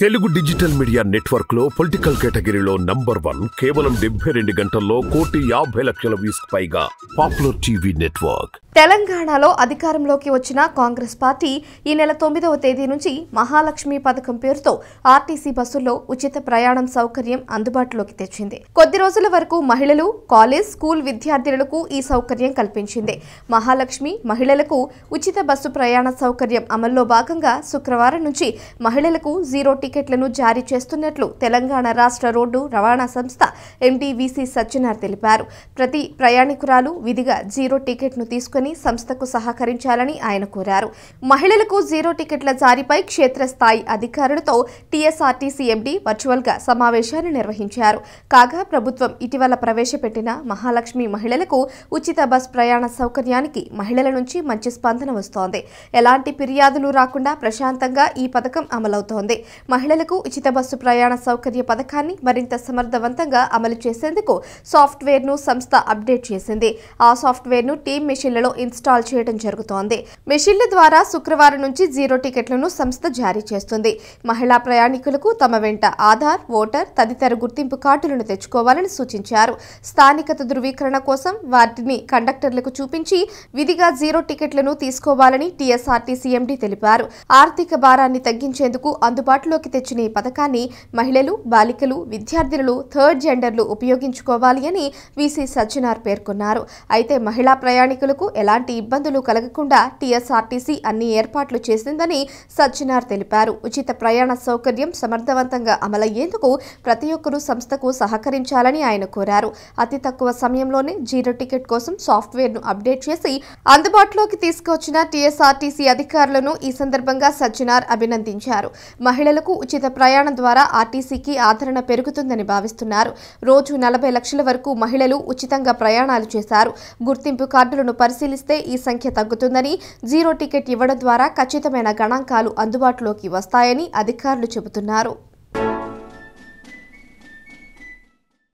Telugu digital media network లో political కేటగిరీలో number 1 కేవలం 72 గంటల్లో 1,50,00,000 వ్యూస్ పైగా పాపులర్ టీవీ నెట్వర్క్. తెలంగాణలో అధికారంలోకి వచ్చిన కాంగ్రెస్ పార్టీ ఈ నెల 9వ తేదీ నుంచి మహాలక్ష్మి పథకం పేరుతో ఆర్టీసీ బస్సుల్లో ఉచిత ప్రయాణం సౌకర్యం అందుబాటులోకి తెచ్చింది. కొద్ది రోజుల వరకు మహిళలు, కాలేజ్, స్కూల్ విద్యార్థులకు ఈ సౌకర్యం కల్పించింది. మహాలక్ష్మి మహిళలకు ఉచిత బస్సు ప్రయాణ సౌకర్యం అమల్లో భాగంగా శుక్రవారం నుంచి మహిళలకు జీరో టికెట్లను జారీ చేస్తున్నట్లు తెలంగాణ రాష్ట్ర రోడ్డు రవాణా సంస్థ ఎండీ వీసీ సజ్జనార్ తెలిపారు. ప్రతి ప్రయాణికురాలు విధిగా జీరో టికెట్ను తీసుకుని సంస్థకు సహకరించాలని ఆయన కోరారు. మహిళలకు జీరో టికెట్ల జారీపై క్షేత్రస్థాయి అధికారులతో టీఎస్ఆర్టీసీ ఎండీ వర్చువల్ గా సమావేశాన్ని నిర్వహించారు. కాగా ప్రభుత్వం ఇటీవల ప్రవేశపెట్టిన మహాలక్ష్మి మహిళలకు ఉచిత బస్ ప్రయాణ సౌకర్యానికి మహిళల నుంచి మంచి స్పందన వస్తోంది. ఎలాంటి ఫిర్యాదులు రాకుండా ప్రశాంతంగా ఈ పథకం అమలవుతోంది. మహిళలకు ఉచిత బస్సు ప్రయాణ సౌకర్య పథకాన్ని మరింత సమర్థవంతంగా అమలు చేసేందుకు సాఫ్ట్వేర్ ను సంస్థ అప్డేట్ చేసింది. ఆ సాఫ్ట్వేర్ ను టీమ్ మెషిన్లలో ఇన్స్టాల్ చేయడం జరుగుతోంది. మెషిన్ల ద్వారా శుక్రవారం నుంచి జీరో టికెట్లను సంస్థ జారీ చేస్తుంది. మహిళా ప్రయాణికులకు తమ వెంట ఆధార్, ఓటర్ తదితర గుర్తింపు కార్డులను తెచ్చుకోవాలని సూచించారు. స్థానికత ధృవీకరణ కోసం వాటిని కండక్టర్లకు చూపించి విధిగా జీరో టికెట్లను తీసుకోవాలని టీఎస్ఆర్టీసీ ఎండీ తెలిపారు. ఆర్థిక భారాన్ని తగ్గించేందుకు అందుబాటులోకి తెచ్చిన ఈ పథకాన్ని మహిళలు, బాలికలు, విద్యార్థులు, థర్డ్ జెండర్లు ఉపయోగించుకోవాలి అని వీసీ సజ్జనార్ పేర్కొన్నారు. అయితే మహిళా ప్రయాణికులకు ఎలాంటి ఇబ్బందులు కలగకుండా టీఎస్ఆర్టీసీ అన్ని ఏర్పాట్లు చేసిందని సజ్జనార్ తెలిపారు. ఉచిత ప్రయాణ సౌకర్యం సమర్థవంతంగా అమలయ్యేందుకు ప్రతి ఒక్కరూ సంస్థకు సహకరించాలని ఆయన కోరారు. అతి తక్కువ సమయంలోనే జీరో టికెట్ కోసం సాఫ్ట్వేర్ ను అప్డేట్ చేసి అందుబాటులోకి తీసుకొచ్చిన టీఎస్ఆర్టీసీ అధికారులను ఈ సందర్భంగా సజ్జనార్ అభినందించారు. మహిళలకు ఉచిత ప్రయాణం ద్వారా ఆర్టీసీకి ఆదరణ పెరుగుతుందని భావిస్తున్నారు. రోజు 40 లక్షల వరకు మహిళలు ఉచితంగా ప్రయాణాలు చేశారు. గుర్తింపు కార్డులను పరిశీలిస్తే ఈ సంఖ్య తగ్గుతుందని, జీరో టికెట్ ఇవ్వడం ద్వారా ఖచ్చితమైన గణాంకాలు అందుబాటులోకి వస్తాయని అధికారులు చెబుతున్నారు.